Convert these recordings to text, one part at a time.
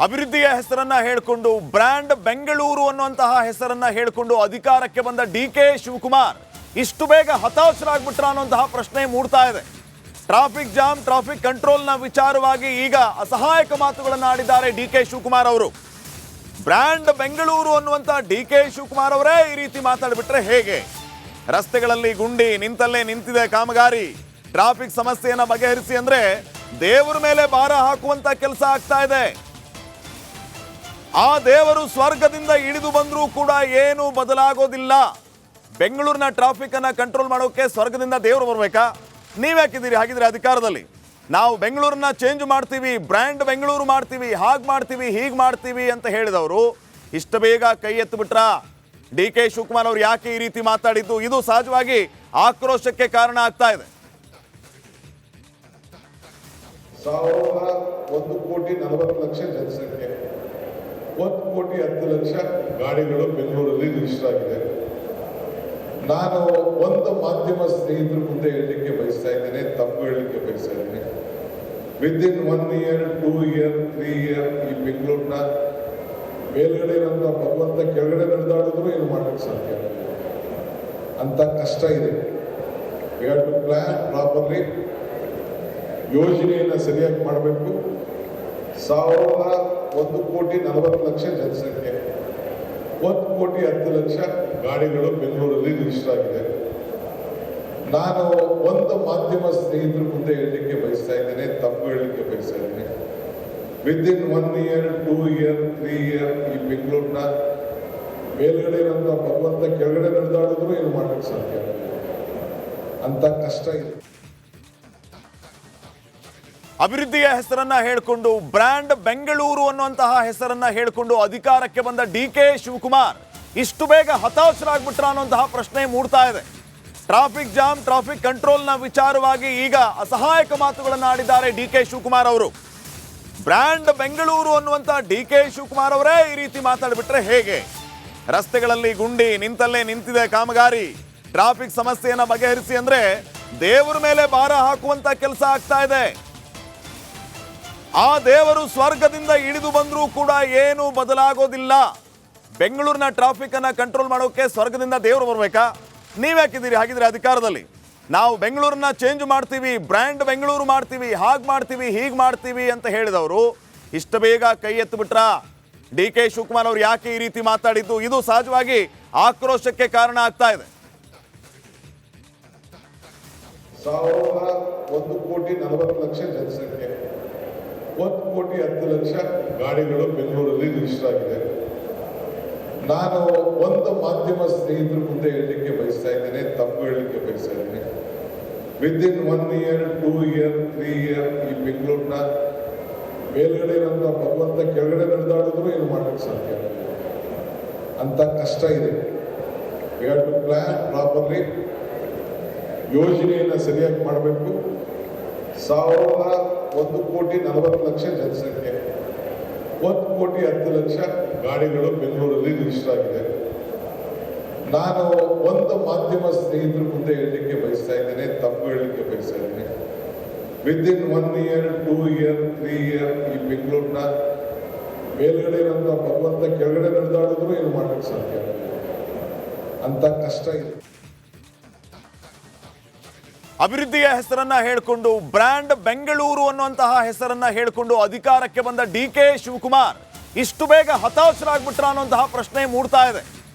ಅಭಿವೃದ್ಧಿಯ ಹೆಸರನ್ನ ಹೇಳಿಕೊಂಡು ಬ್ರ್ಯಾಂಡ್ ಬೆಂಗಳೂರು ಅನ್ನುವಂತಹ ಹೆಸರನ್ನ ಹೇಳಿಕೊಂಡು ಅಧಿಕಾರಕ್ಕೆ ಬಂದ ಡಿ.ಕೆ. ಶಿವಕುಮಾರ್ ಇಷ್ಟು ಬೇಗ ಹತಾಶರಾಗ್ಬಿಟ್ರ ಅನ್ನುವಂತಹ ಪ್ರಶ್ನೆ ಮೂಡ್ತಾ ಇದೆ. ಟ್ರಾಫಿಕ್ ಜಾಮ್, ಟ್ರಾಫಿಕ್ ಕಂಟ್ರೋಲ್ನ ವಿಚಾರವಾಗಿ ಈಗ ಅಸಹಾಯಕ ಮಾತುಗಳನ್ನು ಆಡಿದ್ದಾರೆ ಡಿ.ಕೆ. ಶಿವಕುಮಾರ್ ಅವರು. ಬ್ರ್ಯಾಂಡ್ ಬೆಂಗಳೂರು ಅನ್ನುವಂತಹ ಡಿ.ಕೆ. ಶಿವಕುಮಾರ್ ಅವರೇ ಈ ರೀತಿ ಮಾತಾಡಿಬಿಟ್ರೆ ಹೇಗೆ? ರಸ್ತೆಗಳಲ್ಲಿ ಗುಂಡಿ ನಿಂತಲ್ಲೇ ನಿಂತಿದೆ ಕಾಮಗಾರಿ. ಟ್ರಾಫಿಕ್ ಸಮಸ್ಯೆಯನ್ನ ಬಗೆಹರಿಸಿ ಅಂದ್ರೆ ದೇವರ ಮೇಲೆ ಭಾರ ಹಾಕುವಂತ ಕೆಲಸ ಆಗ್ತಾ ಇದೆ. ಆ ದೇವರು ಸ್ವರ್ಗದಿಂದ ಇಳಿದು ಬಂದರೂ ಕೂಡ ಏನು ಬದಲಾಗೋದಿಲ್ಲ. ಬೆಂಗಳೂರಿನ ಟ್ರಾಫಿಕ್ ಅನ್ನ ಕಂಟ್ರೋಲ್ ಮಾಡೋಕೆ ಸ್ವರ್ಗದಿಂದ ದೇವರು ಬರಬೇಕಾ? ನೀವ್ಯಾಕಿದ್ದೀರಿ ಹಾಗಿದ್ರೆ ಅಧಿಕಾರದಲ್ಲಿ? ನಾವು ಬೆಂಗಳೂರನ್ನ ಚೇಂಜ್ ಮಾಡ್ತೀವಿ, ಬ್ರ್ಯಾಂಡ್ ಬೆಂಗಳೂರು ಮಾಡ್ತೀವಿ, ಹಾಗೆ ಮಾಡ್ತೀವಿ, ಹೀಗೆ ಮಾಡ್ತೀವಿ ಅಂತ ಹೇಳಿದವರು ಇಷ್ಟು ಬೇಗ ಕೈ ಎತ್ತಿಬಿಟ್ರ? ಡಿ.ಕೆ. ಶಿವಕುಮಾರ್ ಅವರು ಯಾಕೆ ಈ ರೀತಿ ಮಾತಾಡಿದ್ದು? ಇದು ಸಹಜವಾಗಿ ಆಕ್ರೋಶಕ್ಕೆ ಕಾರಣ ಆಗ್ತಾ ಇದೆ. 1,40,00,000 ಜನಸಂಖ್ಯೆ, 1,10,00,000 ಗಾಡಿಗಳು ಬೆಂಗಳೂರಲ್ಲಿ ರಿಜಿಸ್ಟರ್ ಆಗಿದೆ. ನಾನು ಒಂದು ಮಾಧ್ಯಮ ಸ್ನೇಹಿತರ ಮುಂದೆ ಹೇಳಲಿಕ್ಕೆ ಬಯಸ್ತಾ ಇದ್ದೇನೆ, ತಪ್ಪು ಹೇಳಲಿಕ್ಕೆ ಬಯಸ್ತಾ ಇದ್ದೇನೆ. ವಿದಿನ್ 1 year, 2 year, 3 year ಈ ಬೆಂಗಳೂರಿನ ಮೇಲ್ಗಡೆ ಇರೋಂಥ ಭಗವಂತ ಕೆಳಗಡೆ ನಡೆದಾಡಿದ್ರು ಏನು ಮಾಡೋಕ್ಕೆ ಸಾಧ್ಯ ಅಂತ ಕಷ್ಟ ಇದೆ. We have to plan properly. ಯೋಜನೆಯನ್ನು ಸರಿಯಾಗಿ ಮಾಡಬೇಕು. 1,40,00,000 ಜನಸಂಖ್ಯೆ, 1,10,00,000 ಗಾಡಿಗಳು ಬೆಂಗಳೂರಲ್ಲಿ ರಿಜಿಸ್ಟರ್ ಆಗಿದೆ. ನಾನು ಒಂದು ಮಾಧ್ಯಮ ಸ್ನೇಹಿತರ ಮುಂದೆ ಹೇಳಲಿಕ್ಕೆ ಬಯಸ್ತಾ ಇದ್ದೇನೆ, ತಪ್ಪು ಹೇಳಲಿಕ್ಕೆ ಬಯಸ್ತಾ ಇದ್ದೇನೆ. ವಿದಿನ್ 1 year, 2 year, 3 year ಈ ಬೆಂಗಳೂರಿನ ಮೇಲ್ಗಡೆ ಇರೋಂಥ ಭಗವಂತ ಕೆಳಗಡೆ ನಡೆದಾಡಿದ್ರು ಏನು ಮಾಡೋಕ್ಕೆ ಸಾಧ್ಯ ಅಂತ ಕಷ್ಟ ಇದೆ. ಅಭಿವೃದ್ಧಿಯ ಹೆಸರನ್ನ ಹೇಳಿಕೊಂಡು ಬ್ರ್ಯಾಂಡ್ ಬೆಂಗಳೂರು ಅನ್ನುವಂತಹ ಹೆಸರನ್ನ ಹೇಳಿಕೊಂಡು ಅಧಿಕಾರಕ್ಕೆ ಬಂದ ಡಿ.ಕೆ. ಶಿವಕುಮಾರ್ ಇಷ್ಟು ಬೇಗ ಹತಾಶರಾಗ್ಬಿಟ್ರ ಅನ್ನುವಂತಹ ಪ್ರಶ್ನೆ ಮೂಡ್ತಾ ಇದೆ. ಟ್ರಾಫಿಕ್ ಜಾಮ್, ಟ್ರಾಫಿಕ್ ಕಂಟ್ರೋಲ್ನ ವಿಚಾರವಾಗಿ ಈಗ ಅಸಹಾಯಕ ಮಾತುಗಳನ್ನು ಆಡಿದ್ದಾರೆ ಡಿ.ಕೆ. ಶಿವಕುಮಾರ್ ಅವರು. ಬ್ರ್ಯಾಂಡ್ ಬೆಂಗಳೂರು ಅನ್ನುವಂತಹ ಡಿ.ಕೆ. ಶಿವಕುಮಾರ್ ಅವರೇ ಈ ರೀತಿ ಮಾತಾಡಿಬಿಟ್ರೆ ಹೇಗೆ? ರಸ್ತೆಗಳಲ್ಲಿ ಗುಂಡಿ ನಿಂತಲ್ಲೇ ನಿಂತಿದೆ ಕಾಮಗಾರಿ. ಟ್ರಾಫಿಕ್ ಸಮಸ್ಯೆಯನ್ನ ಬಗೆಹರಿಸಿ ಅಂದ್ರೆ ದೇವರ ಮೇಲೆ ಭಾರ ಹಾಕುವಂತ ಕೆಲಸ ಆಗ್ತಾ ಇದೆ. ಆ ದೇವರು ಸ್ವರ್ಗದಿಂದ ಇಳಿದು ಬಂದರೂ ಕೂಡ ಏನು ಬದಲಾಗೋದಿಲ್ಲ. ಬೆಂಗಳೂರಿನ ಟ್ರಾಫಿಕ್ ಅನ್ನ ಕಂಟ್ರೋಲ್ ಮಾಡೋಕೆ ಸ್ವರ್ಗದಿಂದ ದೇವರು ಬರಬೇಕಾ? ನೀವ್ಯಾಕಿದ್ದೀರಿ ಹಾಗಿದ್ರೆ ಅಧಿಕಾರದಲ್ಲಿ? ನಾವು ಬೆಂಗಳೂರನ್ನ ಚೇಂಜ್ ಮಾಡ್ತೀವಿ, ಬ್ರ್ಯಾಂಡ್ ಬೆಂಗಳೂರು ಮಾಡ್ತೀವಿ, ಹಾಗೆ ಮಾಡ್ತೀವಿ, ಹೀಗೆ ಮಾಡ್ತೀವಿ ಅಂತ ಹೇಳಿದವರು ಇಷ್ಟು ಬೇಗ ಕೈ ಎತ್ತಿಬಿಟ್ರ? ಡಿ.ಕೆ. ಶಿವಕುಮಾರ್ ಅವರು ಯಾಕೆ ಈ ರೀತಿ ಮಾತಾಡಿದ್ದು? ಇದು ಸಹಜವಾಗಿ ಆಕ್ರೋಶಕ್ಕೆ ಕಾರಣ ಆಗ್ತಾ ಇದೆ. 1,40,00,000 ಜನಸಂಖ್ಯೆ, 1,10,00,000 ಗಾಡಿಗಳು ಬೆಂಗಳೂರಲ್ಲಿ ರಿಜಿಸ್ಟರ್ ಆಗಿದೆ. ನಾನು ಒಂದು ಮಾಧ್ಯಮ ಸ್ನೇಹಿತರ ಮುಂದೆ ಹೇಳಲಿಕ್ಕೆ ಬಯಸ್ತಾ ಇದ್ದೇನೆ, ತಪ್ಪು ಹೇಳಲಿಕ್ಕೆ ಬಯಸ್ತಾ ಇದ್ದೇನೆ. ವಿದಿನ್ 1 year, 2 year, 3 year ಈ ಬೆಂಗಳೂರಿನ ಮೇಲ್ಗಡೆ ಇರೋಂಥ ಭಗವಂತ ಕೆಳಗಡೆ ನಡೆದಾಡಿದ್ರು ಏನು ಮಾಡೋಕ್ಕೆ ಸಾಧ್ಯ ಅಂತ ಕಷ್ಟ ಇದೆ. We have to plan properly. ಯೋಜನೆಯನ್ನು ಸರಿಯಾಗಿ ಮಾಡಬೇಕು. 1,40,00,000 ಜನಸಂಖ್ಯೆ, 1,10,00,000 ಗಾಡಿಗಳು ಬೆಂಗಳೂರಲ್ಲಿ ರಿಜಿಸ್ಟರ್ ಆಗಿದೆ. ನಾನು ಒಂದು ಮಾಧ್ಯಮ ಸ್ನೇಹಿತರ ಮುಂದೆ ಹೇಳಲಿಕ್ಕೆ ಬಯಸ್ತಾ ಇದ್ದೇನೆ, ತಪ್ಪು ಹೇಳಲಿಕ್ಕೆ ಬಯಸ್ತಾ ಇದ್ದೇನೆ. ವಿದಿನ್ 1 year, 2 year, 3 year ಈ ಬೆಂಗಳೂರಿನ ಮೇಲ್ಗಡೆ ಇರೋಂಥ ಭಗವಂತ ಕೆಳಗಡೆ ನಡೆದಾಡಿದ್ರು ಏನು ಮಾಡೋಕ್ಕೆ ಸಾಧ್ಯ ಅಂತ ಕಷ್ಟ ಇದೆ. ಅಭಿವೃದ್ಧಿಯ ಹೆಸರನ್ನ ಹೇಳಿಕೊಂಡು ಬ್ರ್ಯಾಂಡ್ ಬೆಂಗಳೂರು ಅನ್ನುವಂತಹ ಹೆಸರನ್ನ ಹೇಳಿಕೊಂಡು ಅಧಿಕಾರಕ್ಕೆ ಬಂದ ಡಿ.ಕೆ. ಶಿವಕುಮಾರ್ ಇಷ್ಟು ಬೇಗ ಹತಾಶರಾಗ್ಬಿಟ್ರ ಅನ್ನುವಂತಹ ಪ್ರಶ್ನೆ ಮೂಡ್ತಾ ಇದೆ.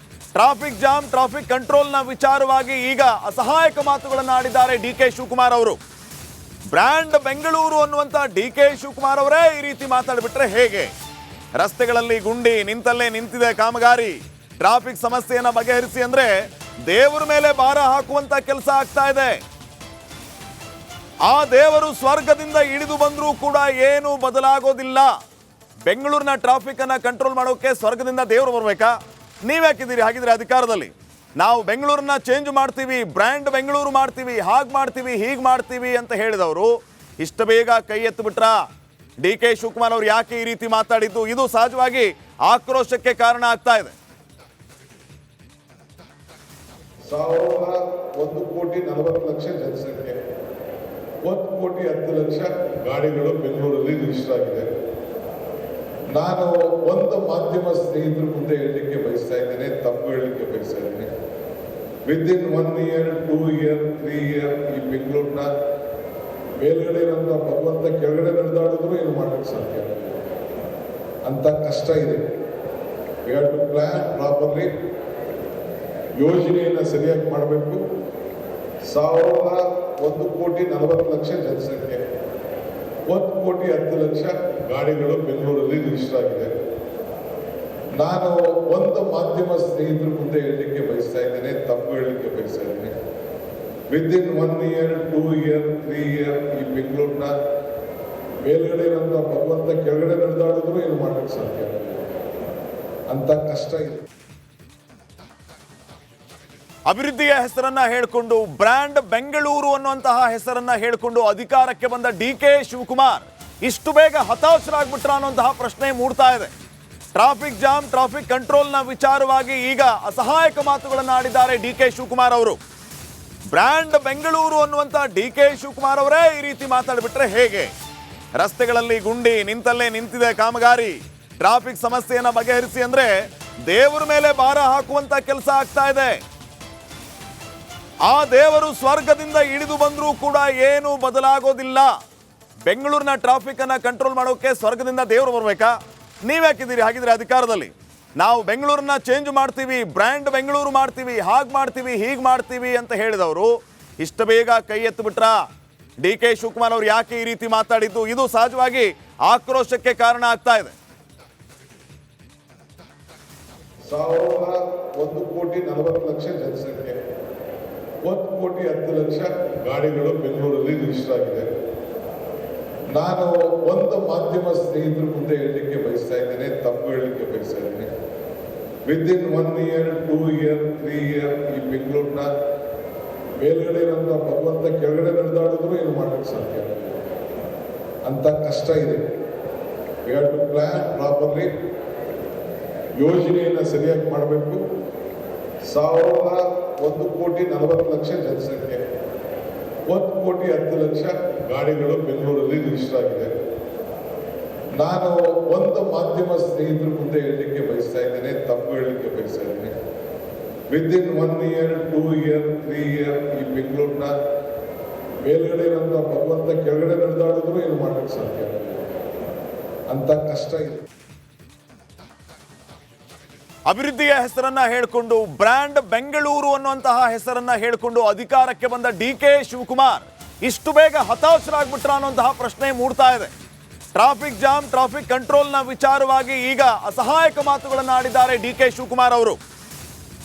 ಟ್ರಾಫಿಕ್ ಜಾಮ್, ಟ್ರಾಫಿಕ್ ಕಂಟ್ರೋಲ್ನ ವಿಚಾರವಾಗಿ ಈಗ ಅಸಹಾಯಕ ಮಾತುಗಳನ್ನು ಆಡಿದ್ದಾರೆ ಡಿ.ಕೆ. ಶಿವಕುಮಾರ್ ಅವರು. ಬ್ರ್ಯಾಂಡ್ ಬೆಂಗಳೂರು ಅನ್ನುವಂತಹ ಡಿ.ಕೆ. ಶಿವಕುಮಾರ್ ಅವರೇ ಈ ರೀತಿ ಮಾತಾಡಿಬಿಟ್ರೆ ಹೇಗೆ? ರಸ್ತೆಗಳಲ್ಲಿ ಗುಂಡಿ ನಿಂತಲ್ಲೇ ನಿಂತಿದೆ ಕಾಮಗಾರಿ. ಟ್ರಾಫಿಕ್ ಸಮಸ್ಯೆಯನ್ನ ಬಗೆಹರಿಸಿ ಅಂದ್ರೆ ದೇವರ ಮೇಲೆ ಭಾರ ಹಾಕುವಂತ ಕೆಲಸ ಆಗ್ತಾ ಇದೆ. ಆ ದೇವರು ಸ್ವರ್ಗದಿಂದ ಇಳಿದು ಬಂದರೂ ಕೂಡ ಏನು ಬದಲಾಗೋದಿಲ್ಲ. ಬೆಂಗಳೂರಿನ ಟ್ರಾಫಿಕ್ ಅನ್ನ ಕಂಟ್ರೋಲ್ ಮಾಡೋಕೆ ಸ್ವರ್ಗದಿಂದ ದೇವರು ಬರಬೇಕಾ? ನೀವ್ಯಾಕಿದ್ದೀರಿ ಹಾಗಿದ್ರೆ ಅಧಿಕಾರದಲ್ಲಿ? ನಾವು ಬೆಂಗಳೂರನ್ನ ಚೇಂಜ್ ಮಾಡ್ತೀವಿ, ಬ್ರ್ಯಾಂಡ್ ಬೆಂಗಳೂರು ಮಾಡ್ತೀವಿ, ಹಾಗೆ ಮಾಡ್ತೀವಿ, ಹೀಗೆ ಮಾಡ್ತೀವಿ ಅಂತ ಹೇಳಿದವರು ಇಷ್ಟು ಬೇಗ ಕೈ ಎತ್ತಿಬಿಟ್ರ? ಡಿ.ಕೆ. ಶಿವಕುಮಾರ್ ಅವರು ಯಾಕೆ ಈ ರೀತಿ ಮಾತಾಡಿದ್ದು? ಇದು ಸಹಜವಾಗಿ ಆಕ್ರೋಶಕ್ಕೆ ಕಾರಣ ಆಗ್ತಾ ಇದೆ. 1,40,00,000 ಜನಸಂಖ್ಯೆ, 1,10,00,000 ಗಾಡಿಗಳು ಬೆಂಗಳೂರಲ್ಲಿ ರಿಜಿಸ್ಟರ್ ಆಗಿದೆ. ನಾನು ಒಂದು ಮಾಧ್ಯಮ ಸ್ನೇಹಿತರ ಮುಂದೆ ಹೇಳಲಿಕ್ಕೆ ಬಯಸ್ತಾ ಇದ್ದೇನೆ, ತಪ್ಪು ಹೇಳಲಿಕ್ಕೆ ಬಯಸ್ತಾ ಇದ್ದೇನೆ. ವಿದಿನ್ 1 year, 2 year, 3 year ಈ ಬೆಂಗಳೂರಿನ ಮೇಲ್ಗಡೆ ಇರೋಂಥ ಭಗವಂತ ಕೆಳಗಡೆ ನಡೆದಾಡಿದ್ರು ಏನು ಮಾಡಲಿಕ್ಕೆ ಸಾಧ್ಯ ಇಲ್ಲ. ಅಂತ ಕಷ್ಟ ಇದೆ. We have to plan properly. ಯೋಜನೆಯನ್ನು ಸರಿಯಾಗಿ ಮಾಡಬೇಕು. 1,40,40,00,000 ಜನಸಂಖ್ಯೆ, 1,10,00,000 ಗಾಡಿಗಳು ಬೆಂಗಳೂರಲ್ಲಿ ರಿಜಿಸ್ಟರ್ ಆಗಿದೆ. ನಾನು ಒಂದು ಮಾಧ್ಯಮ ಸ್ನೇಹಿತರ ಮುಂದೆ ಹೇಳಲಿಕ್ಕೆ ಬಯಸ್ತಾ ಇದ್ದೇನೆ, ತಪ್ಪು ಹೇಳಲಿಕ್ಕೆ ಬಯಸ್ತಾ ಇದ್ದೇನೆ. ವಿದಿನ್ 1 year, 2 year, 3 year ಈ ಬೆಂಗಳೂರಿನ ಮೇಲ್ಗಡೆ ಇರೋಂಥ ಭಗವಂತ ಕೆಳಗಡೆ ನಡೆದಾಡಿದ್ರು ಏನು ಮಾಡಲಿಕ್ಕೆ ಸಾಧ್ಯ ಇಲ್ಲ. ಅಂತ ಕಷ್ಟ ಇದೆ. ಅಭಿವೃದ್ಧಿಯ ಹೆಸರನ್ನ ಹೇಳಿಕೊಂಡು ಬ್ರ್ಯಾಂಡ್ ಬೆಂಗಳೂರು ಅನ್ನುವಂತಹ ಹೆಸರನ್ನ ಹೇಳಿಕೊಂಡು ಅಧಿಕಾರಕ್ಕೆ ಬಂದ ಡಿ.ಕೆ. ಶಿವಕುಮಾರ್ ಇಷ್ಟು ಬೇಗ ಹತಾಶರಾಗ್ಬಿಟ್ರ ಅನ್ನುವಂತಹ ಪ್ರಶ್ನೆ ಮೂಡ್ತಾ ಇದೆ. ಟ್ರಾಫಿಕ್ ಜಾಮ್, ಟ್ರಾಫಿಕ್ ಕಂಟ್ರೋಲ್ನ ವಿಚಾರವಾಗಿ ಈಗ ಅಸಹಾಯಕ ಮಾತುಗಳನ್ನು ಆಡಿದ್ದಾರೆ ಡಿ.ಕೆ. ಶಿವಕುಮಾರ್ ಅವರು. ಬ್ರ್ಯಾಂಡ್ ಬೆಂಗಳೂರು ಅನ್ನುವಂತಹ ಡಿ.ಕೆ. ಶಿವಕುಮಾರ್ ಅವರೇ ಈ ರೀತಿ ಮಾತಾಡಿಬಿಟ್ರೆ ಹೇಗೆ? ರಸ್ತೆಗಳಲ್ಲಿ ಗುಂಡಿ ನಿಂತಲ್ಲೇ ನಿಂತಿದೆ ಕಾಮಗಾರಿ. ಟ್ರಾಫಿಕ್ ಸಮಸ್ಯೆಯನ್ನ ಬಗೆಹರಿಸಿ ಅಂದ್ರೆ ದೇವರ ಮೇಲೆ ಭಾರ ಹಾಕುವಂತ ಕೆಲಸ ಆಗ್ತಾ ಇದೆ. ಆ ದೇವರು ಸ್ವರ್ಗದಿಂದ ಇಳಿದು ಬಂದರೂ ಕೂಡ ಏನು ಬದಲಾಗೋದಿಲ್ಲ. ಬೆಂಗಳೂರಿನ ಟ್ರಾಫಿಕ್ ಅನ್ನ ಕಂಟ್ರೋಲ್ ಮಾಡೋಕೆ ಸ್ವರ್ಗದಿಂದ ದೇವರು ಬರ್ಬೇಕಾ? ನೀವ್ಯಾಕಿದ್ದೀರಿ ಹಾಗಿದ್ರೆ ಅಧಿಕಾರದಲ್ಲಿ? ನಾವು ಬೆಂಗಳೂರನ್ನ ಚೇಂಜ್ ಮಾಡ್ತೀವಿ, ಬ್ರ್ಯಾಂಡ್ ಬೆಂಗಳೂರು ಮಾಡ್ತೀವಿ, ಹಾಗೆ ಮಾಡ್ತೀವಿ, ಹೀಗೆ ಮಾಡ್ತೀವಿ ಅಂತ ಹೇಳಿದವರು ಇಷ್ಟು ಬೇಗ ಕೈ ಎತ್ತಿಬಿಟ್ರ? ಡಿ.ಕೆ. ಶಿವಕುಮಾರ್ ಅವರು ಯಾಕೆ ಈ ರೀತಿ ಮಾತಾಡಿದ್ದು? ಇದು ಸಹಜವಾಗಿ ಆಕ್ರೋಶಕ್ಕೆ ಕಾರಣ ಆಗ್ತಾ ಇದೆ. 1,40,40,00,000 ಜನಸಂಖ್ಯೆ, 1,10,00,000 ಗಾಡಿಗಳು ಬೆಂಗಳೂರಲ್ಲಿ ರಿಜಿಸ್ಟರ್ ಆಗಿದೆ. ನಾನು ಒಂದು ಮಾಧ್ಯಮ ಸ್ನೇಹಿತರ ಮುಂದೆ ಹೇಳಲಿಕ್ಕೆ ಬಯಸ್ತಾ ಇದ್ದೇನೆ, ತಪ್ಪು ಹೇಳಲಿಕ್ಕೆ ಬಯಸ್ತಾ ಇದ್ದೇನೆ. ವಿದಿನ್ 1 year, 2 year, 3 year ಈ ಬೆಂಗಳೂರಿನ ಮೇಲ್ಗಡೆ ಇರೋಂಥ ಭಗವಂತ ಕೆಳಗಡೆ ನಡೆದಾಡಿದ್ರು ಏನು ಮಾಡಲಿಕ್ಕೆ ಸಾಧ್ಯ ಇಲ್ಲ. ಅಂತ ಕಷ್ಟ ಇದೆ. We have to plan properly. ಯೋಜನೆಯನ್ನು ಸರಿಯಾಗಿ ಮಾಡಬೇಕು. 1,40,40,00,000 ಜನಸಂಖ್ಯೆ, 1,10,00,000 ಗಾಡಿಗಳು ಬೆಂಗಳೂರಲ್ಲಿ ರಿಜಿಸ್ಟರ್ ಆಗಿದೆ. ನಾನು ಒಂದು ಮಾಧ್ಯಮ ಸ್ನೇಹಿತರ ಮುಂದೆ ಹೇಳಲಿಕ್ಕೆ ಬಯಸ್ತಾ ಇದ್ದೇನೆ, ತಪ್ಪು ಹೇಳಲಿಕ್ಕೆ ಬಯಸ್ತಾ ಇದ್ದೇನೆ. ವಿದಿನ್ 1 year, 2 year, 3 year ಈ ಬೆಂಗಳೂರಿನ ಮೇಲ್ಗಡೆ ಇರೋಂಥ ಭಗವಂತ ಕೆಳಗಡೆ ನಡೆದಾಡಿದ್ರು ಏನು ಮಾಡಲಿಕ್ಕೆ ಸಾಧ್ಯ ಇಲ್ಲ. ಅಂತ ಕಷ್ಟ ಇದೆ. ಅಭಿವೃದ್ಧಿಯ ಹೆಸರನ್ನ ಹೇಳಿಕೊಂಡು ಬ್ರ್ಯಾಂಡ್ ಬೆಂಗಳೂರು ಅನ್ನುವಂತಹ ಹೆಸರನ್ನ ಹೇಳಿಕೊಂಡು ಅಧಿಕಾರಕ್ಕೆ ಬಂದ ಡಿ.ಕೆ. ಶಿವಕುಮಾರ್ ಇಷ್ಟು ಬೇಗ ಹತಾಶರಾಗ್ಬಿಟ್ರ ಅನ್ನುವಂತಹ ಪ್ರಶ್ನೆ ಮೂಡ್ತಾ ಇದೆ. ಟ್ರಾಫಿಕ್ ಜಾಮ್, ಟ್ರಾಫಿಕ್ ಕಂಟ್ರೋಲ್ನ ವಿಚಾರವಾಗಿ ಈಗ ಅಸಹಾಯಕ ಮಾತುಗಳನ್ನು ಆಡಿದ್ದಾರೆ ಡಿ.ಕೆ. ಶಿವಕುಮಾರ್ ಅವರು.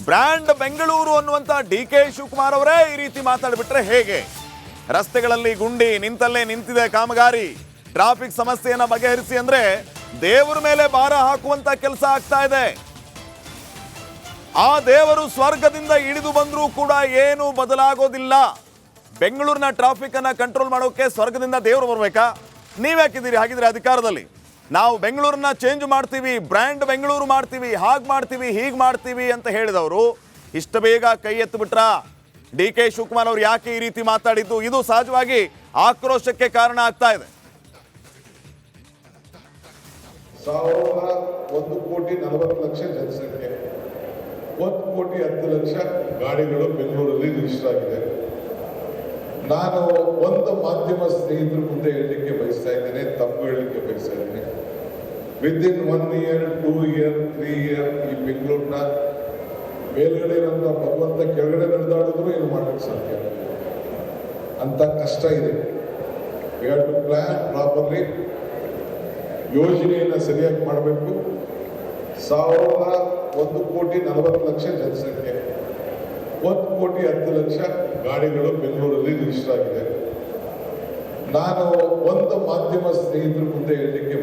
ಬ್ರ್ಯಾಂಡ್ ಬೆಂಗಳೂರು ಅನ್ನುವಂತಹ ಡಿ.ಕೆ. ಶಿವಕುಮಾರ್ ಅವರೇ ಈ ರೀತಿ ಮಾತಾಡಿಬಿಟ್ರೆ ಹೇಗೆ? ರಸ್ತೆಗಳಲ್ಲಿ ಗುಂಡಿ ನಿಂತಲ್ಲೇ ನಿಂತಿದೆ ಕಾಮಗಾರಿ. ಟ್ರಾಫಿಕ್ ಸಮಸ್ಯೆಯನ್ನ ಬಗೆಹರಿಸಿ ಅಂದ್ರೆ ದೇವರ ಮೇಲೆ ಭಾರ ಹಾಕುವಂತ ಕೆಲಸ ಆಗ್ತಾ ಇದೆ. ಆ ದೇವರು ಸ್ವರ್ಗದಿಂದ ಇಳಿದು ಬಂದರೂ ಕೂಡ ಏನು ಬದಲಾಗೋದಿಲ್ಲ. ಬೆಂಗಳೂರಿನ ಟ್ರಾಫಿಕ್ ಅನ್ನ ಕಂಟ್ರೋಲ್ ಮಾಡೋಕೆ ಸ್ವರ್ಗದಿಂದ ದೇವರು ಬರ್ಬೇಕಾ? ನೀವ್ಯಾಕಿದ್ದೀರಿ ಹಾಗಿದ್ರೆ ಅಧಿಕಾರದಲ್ಲಿ? ನಾವು ಬೆಂಗಳೂರನ್ನ ಚೇಂಜ್ ಮಾಡ್ತೀವಿ, ಬ್ರ್ಯಾಂಡ್ ಬೆಂಗಳೂರು ಮಾಡ್ತೀವಿ, ಹಾಗೆ ಮಾಡ್ತೀವಿ, ಹೀಗೆ ಮಾಡ್ತೀವಿ ಅಂತ ಹೇಳಿದವರು ಇಷ್ಟು ಬೇಗ ಕೈ ಎತ್ತಿಬಿಟ್ರ? ಡಿ.ಕೆ. ಶಿವಕುಮಾರ್ ಅವರು ಯಾಕೆ ಈ ರೀತಿ ಮಾತಾಡಿದ್ದು? ಇದು ಸಹಜವಾಗಿ ಆಕ್ರೋಶಕ್ಕೆ ಕಾರಣ ಆಗ್ತಾ ಇದೆ. 1,40,40,00,000 ಜನಸಂಖ್ಯೆ, 1,10,00,000 ಗಾಡಿಗಳು ಬೆಂಗಳೂರಲ್ಲಿ ರಿಜಿಸ್ಟರ್ ಆಗಿದೆ. ನಾನು ಒಂದು ಮಾಧ್ಯಮ ಸ್ನೇಹಿತರ ಮುಂದೆ ಹೇಳಲಿಕ್ಕೆ ಬಯಸ್ತಾ ಇದ್ದೇನೆ, ತಪ್ಪು ಹೇಳಲಿಕ್ಕೆ ಬಯಸ್ತಾ ಇದ್ದೇನೆ. ವಿದಿನ್ 1 year, 2 year, 3 year ಈ ಬೆಂಗಳೂರಿನ ಮೇಲ್ಗಡೆ ಇರೋಂಥ ಭಗವಂತ ಕೆಳಗಡೆ ನಡೆದಾಡಿದ್ರು ಏನು ಮಾಡಲಿಕ್ಕೆ ಸಾಧ್ಯ ಇಲ್ಲ. ಅಂತ ಕಷ್ಟ ಇದೆ. We have to plan properly. ಯೋಜನೆಯನ್ನು ಸರಿಯಾಗಿ ಮಾಡಬೇಕು. 1,40,40,00,000 ಜನಸಂಖ್ಯೆ, 1,10,00,000 ಗಾಡಿಗಳು ಬೆಂಗಳೂರಲ್ಲಿ ರಿಜಿಸ್ಟರ್ ಆಗಿದೆ. ನಾನು ಒಂದು ಮಾಧ್ಯಮ ಸ್ನೇಹಿತರ ಮುಂದೆ ಹೇಳಲಿಕ್ಕೆ